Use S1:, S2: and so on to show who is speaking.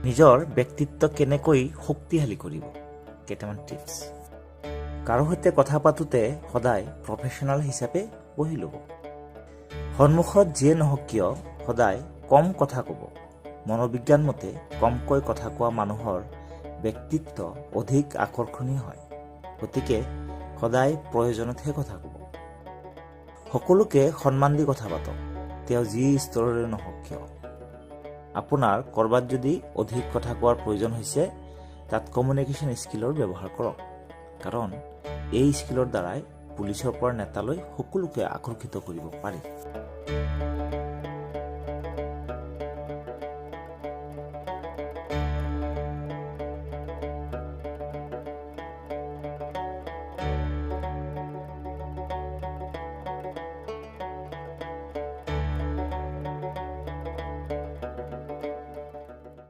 S1: নিজৰ ব্যক্তিত্ব কেনেকৈ শক্তিশালী কৰিব কেইটামান টিপছ। কাৰো সৈতে কথা পাতোতে সদায় প্ৰফেশ্যনেল হিচাপে বহি ল'ব। সন্মুখত যিয়ে নহওক কিয় সদায় কম কথা ক'ব। মনোবিজ্ঞান মতে কমকৈ কথা কোৱা মানুহৰ ব্যক্তিত্ব অধিক আকৰ্ষণীয় হয়। গতিকে সদায় প্ৰয়োজনতহে কথা ক'ব। সকলোকে সন্মান দি কথা পাতক, তেওঁ যি স্তৰৰে নহওক কিয়। আপোনাৰ ক'ৰবাত যদি অধিক কথা কোৱাৰ প্ৰয়োজন হৈছে, তাত কমিউনিকেশ্যন স্কিলৰ ব্যৱহাৰ কৰক। কাৰণ এই স্কিলৰ দ্বাৰাই পুলিচৰ পৰা নেতালৈ সকলোকে আকৰ্ষিত কৰিব পাৰি।